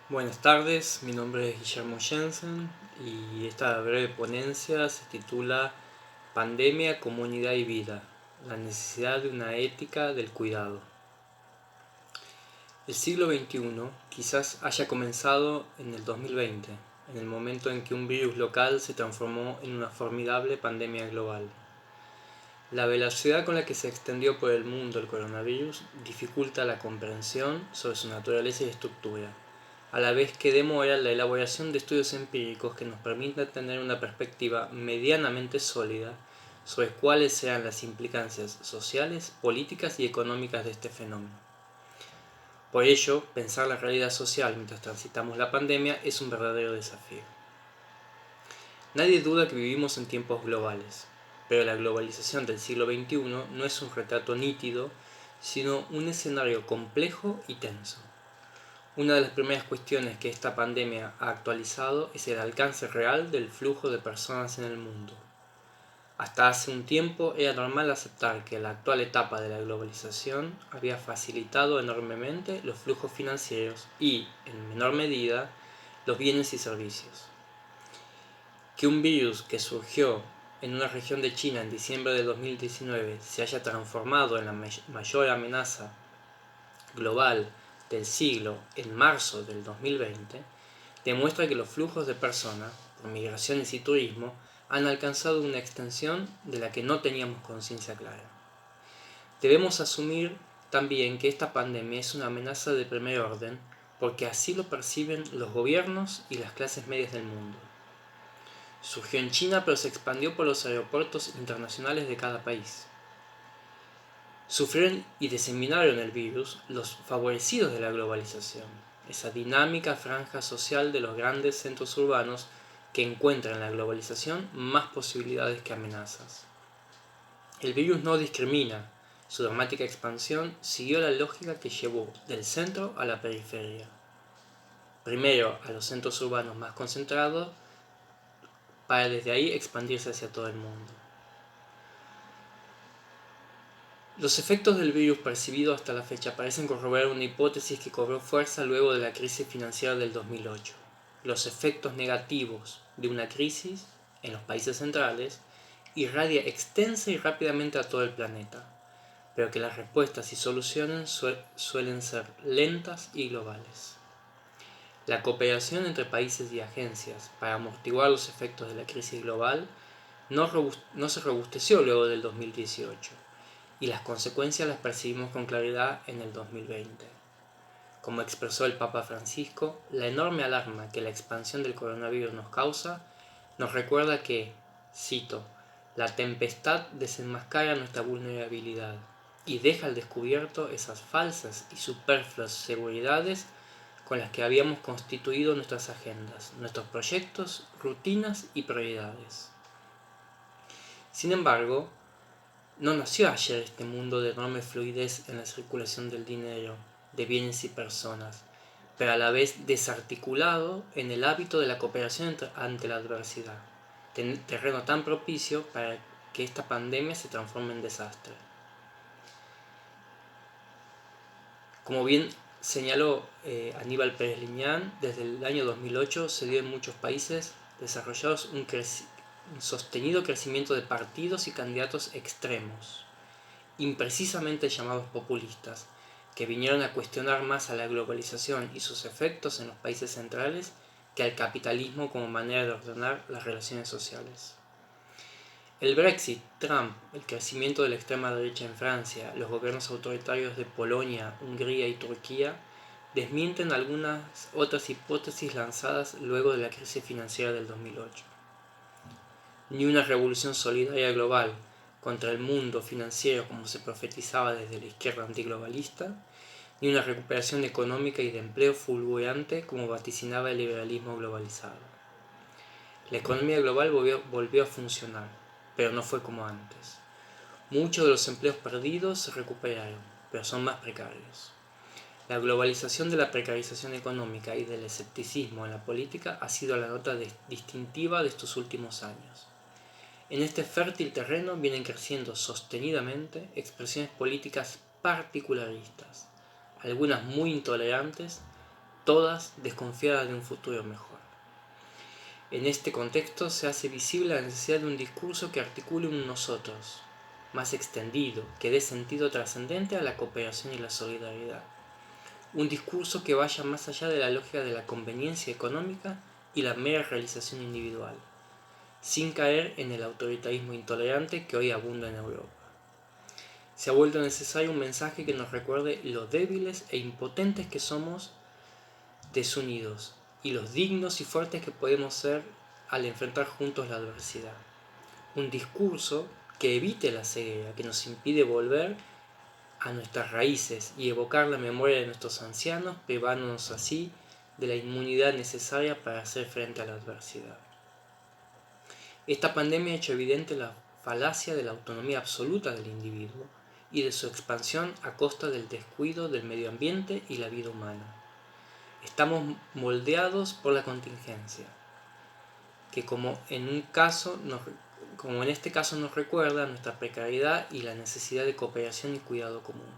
Buenas tardes, mi nombre es Guillermo Jensen y esta breve ponencia se titula Pandemia, Comunidad y Vida, la necesidad de una ética del cuidado. El siglo XXI quizás haya comenzado en el 2020, en el momento en que un virus local se transformó en una formidable pandemia global. La velocidad con la que se extendió por el mundo el coronavirus dificulta la comprensión sobre su naturaleza y estructura, a la vez que demora la elaboración de estudios empíricos que nos permitan tener una perspectiva medianamente sólida sobre cuáles serán las implicancias sociales, políticas y económicas de este fenómeno. Por ello, pensar la realidad social mientras transitamos la pandemia es un verdadero desafío. Nadie duda que vivimos en tiempos globales, pero la globalización del siglo XXI no es un retrato nítido, sino un escenario complejo y tenso. Una de las primeras cuestiones que esta pandemia ha actualizado es el alcance real del flujo de personas en el mundo. Hasta hace un tiempo era normal aceptar que la actual etapa de la globalización había facilitado enormemente los flujos financieros y, en menor medida, los bienes y servicios. Que un virus que surgió en una región de China en diciembre de 2019 se haya transformado en la mayor amenaza global del siglo en marzo del 2020 demuestra que los flujos de personas, por migraciones y turismo, han alcanzado una extensión de la que no teníamos conciencia clara. Debemos asumir también que esta pandemia es una amenaza de primer orden porque así lo perciben los gobiernos y las clases medias del mundo. Surgió en China pero se expandió por los aeropuertos internacionales de cada país. Sufrieron y diseminaron el virus los favorecidos de la globalización, esa dinámica franja social de los grandes centros urbanos que encuentran en la globalización más posibilidades que amenazas. El virus no discrimina, su dramática expansión siguió la lógica que llevó del centro a la periferia. Primero a los centros urbanos más concentrados, para desde ahí expandirse hacia todo el mundo. Los efectos del virus percibidos hasta la fecha parecen corroborar una hipótesis que cobró fuerza luego de la crisis financiera del 2008. Los efectos negativos de una crisis en los países centrales irradia extensa y rápidamente a todo el planeta, pero que las respuestas y soluciones suelen ser lentas y globales. La cooperación entre países y agencias para amortiguar los efectos de la crisis global no se robusteció luego del 2018. Y las consecuencias las percibimos con claridad en el 2020. Como expresó el Papa Francisco, la enorme alarma que la expansión del coronavirus nos causa nos recuerda que, cito, la tempestad desenmascara nuestra vulnerabilidad y deja al descubierto esas falsas y superfluas seguridades con las que habíamos constituido nuestras agendas, nuestros proyectos, rutinas y prioridades. Sin embargo, no nació ayer este mundo de enorme fluidez en la circulación del dinero, de bienes y personas, pero a la vez desarticulado en el hábito de la cooperación ante la adversidad, terreno tan propicio para que esta pandemia se transforme en desastre. Como bien señaló Aníbal Pérez Liñán, desde el año 2008 se dio en muchos países desarrollados un sostenido crecimiento de partidos y candidatos extremos, imprecisamente llamados populistas, que vinieron a cuestionar más a la globalización y sus efectos en los países centrales que al capitalismo como manera de ordenar las relaciones sociales. El Brexit, Trump, el crecimiento de la extrema derecha en Francia, los gobiernos autoritarios de Polonia, Hungría y Turquía desmienten algunas otras hipótesis lanzadas luego de la crisis financiera del 2008. Ni una revolución solidaria global contra el mundo financiero como se profetizaba desde la izquierda antiglobalista, ni una recuperación económica y de empleo fulgurante como vaticinaba el liberalismo globalizado. La economía global volvió a funcionar, pero no fue como antes. Muchos de los empleos perdidos se recuperaron, pero son más precarios. La globalización de la precarización económica y del escepticismo en la política ha sido la nota distintiva de estos últimos años. En este fértil terreno vienen creciendo sostenidamente expresiones políticas particularistas, algunas muy intolerantes, todas desconfiadas de un futuro mejor. En este contexto se hace visible la necesidad de un discurso que articule un nosotros, más extendido, que dé sentido trascendente a la cooperación y la solidaridad. Un discurso que vaya más allá de la lógica de la conveniencia económica y la mera realización individual, sin caer en el autoritarismo intolerante que hoy abunda en Europa. Se ha vuelto necesario un mensaje que nos recuerde lo débiles e impotentes que somos desunidos y los dignos y fuertes que podemos ser al enfrentar juntos la adversidad. Un discurso que evite la ceguera, que nos impide volver a nuestras raíces y evocar la memoria de nuestros ancianos, privándonos así de la inmunidad necesaria para hacer frente a la adversidad. Esta pandemia ha hecho evidente la falacia de la autonomía absoluta del individuo y de su expansión a costa del descuido del medio ambiente y la vida humana. Estamos moldeados por la contingencia, que como en este caso nos recuerda nuestra precariedad y la necesidad de cooperación y cuidado común.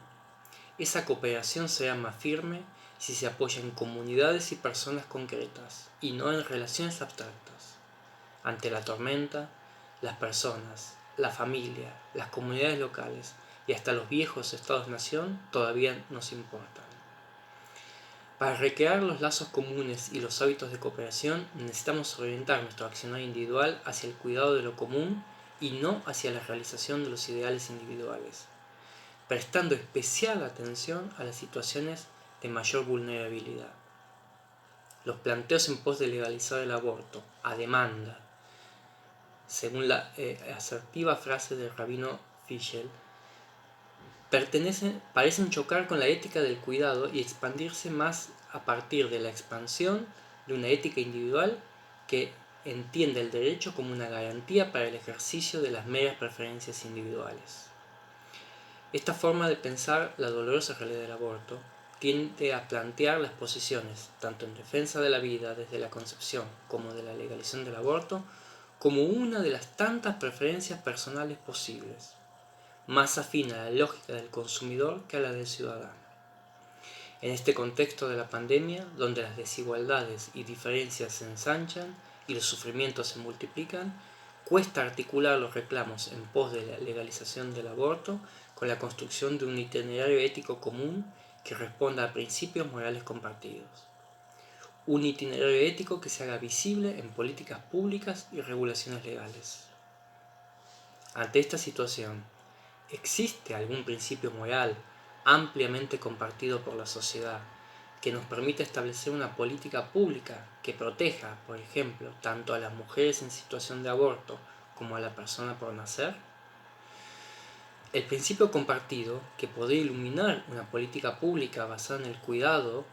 Esa cooperación será más firme si se apoya en comunidades y personas concretas, y no en relaciones abstractas. Ante la tormenta, las personas, la familia, las comunidades locales y hasta los viejos estados-nación todavía nos importan. Para recrear los lazos comunes y los hábitos de cooperación necesitamos orientar nuestro accionar individual hacia el cuidado de lo común y no hacia la realización de los ideales individuales, prestando especial atención a las situaciones de mayor vulnerabilidad. Los planteos en pos de legalizar el aborto a demanda, según la asertiva frase del rabino Fischel, parecen chocar con la ética del cuidado y expandirse más a partir de la expansión de una ética individual que entiende el derecho como una garantía para el ejercicio de las meras preferencias individuales. Esta forma de pensar la dolorosa realidad del aborto tiende a plantear las posiciones, tanto en defensa de la vida desde la concepción como de la legalización del aborto, como una de las tantas preferencias personales posibles, más afín a la lógica del consumidor que a la del ciudadano. En este contexto de la pandemia, donde las desigualdades y diferencias se ensanchan y los sufrimientos se multiplican, cuesta articular los reclamos en pos de la legalización del aborto con la construcción de un itinerario ético común que responda a principios morales compartidos. Un itinerario ético que se haga visible en políticas públicas y regulaciones legales. Ante esta situación, ¿existe algún principio moral ampliamente compartido por la sociedad que nos permita establecer una política pública que proteja, por ejemplo, tanto a las mujeres en situación de aborto como a la persona por nacer? El principio compartido que podría iluminar una política pública basada en el cuidado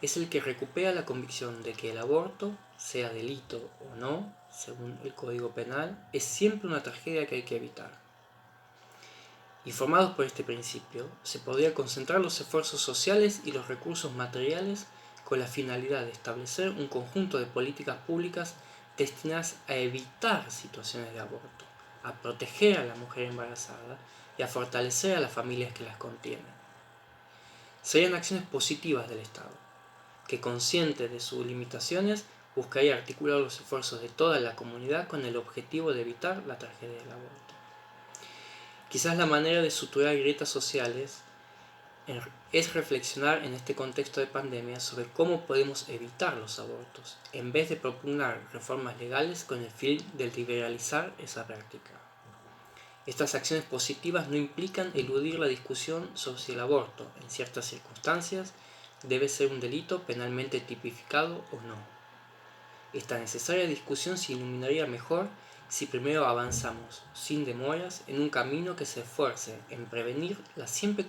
es el que recupera la convicción de que el aborto, sea delito o no, según el Código Penal, es siempre una tragedia que hay que evitar. Informados por este principio, se podría concentrar los esfuerzos sociales y los recursos materiales con la finalidad de establecer un conjunto de políticas públicas destinadas a evitar situaciones de aborto, a proteger a la mujer embarazada y a fortalecer a las familias que las contienen. Serían acciones positivas del Estado, que consciente de sus limitaciones buscaría articular los esfuerzos de toda la comunidad con el objetivo de evitar la tragedia del aborto. Quizás la manera de suturar grietas sociales es reflexionar en este contexto de pandemia sobre cómo podemos evitar los abortos, en vez de propugnar reformas legales con el fin de liberalizar esa práctica. Estas acciones positivas no implican eludir la discusión sobre si el aborto, en ciertas circunstancias, debe ser un delito penalmente tipificado o no. Esta necesaria discusión se iluminaría mejor si primero avanzamos, sin demoras, en un camino que se esfuerce en prevenir las siempre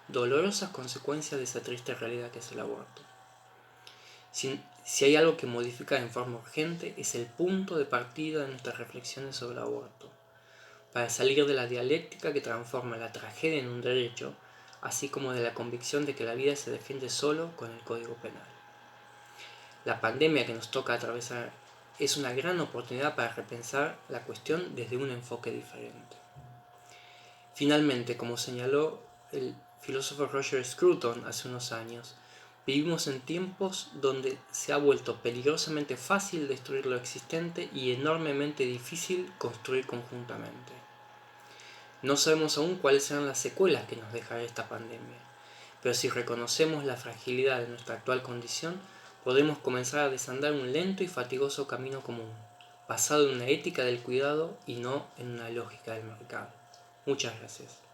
dolorosas consecuencias de esa triste realidad que es el aborto. Si hay algo que modificar en forma urgente, es el punto de partida de nuestras reflexiones sobre el aborto, para salir de la dialéctica que transforma la tragedia en un derecho, así como de la convicción de que la vida se defiende solo con el Código Penal. La pandemia que nos toca atravesar es una gran oportunidad para repensar la cuestión desde un enfoque diferente. Finalmente, como señaló el filósofo Roger Scruton hace unos años, Vivimos en tiempos donde se ha vuelto peligrosamente fácil destruir lo existente y enormemente difícil construir conjuntamente. No sabemos aún cuáles serán las secuelas que nos dejará esta pandemia, pero si reconocemos la fragilidad de nuestra actual condición, podremos comenzar a desandar un lento y fatigoso camino común, basado en una ética del cuidado y no en una lógica del mercado. Muchas gracias.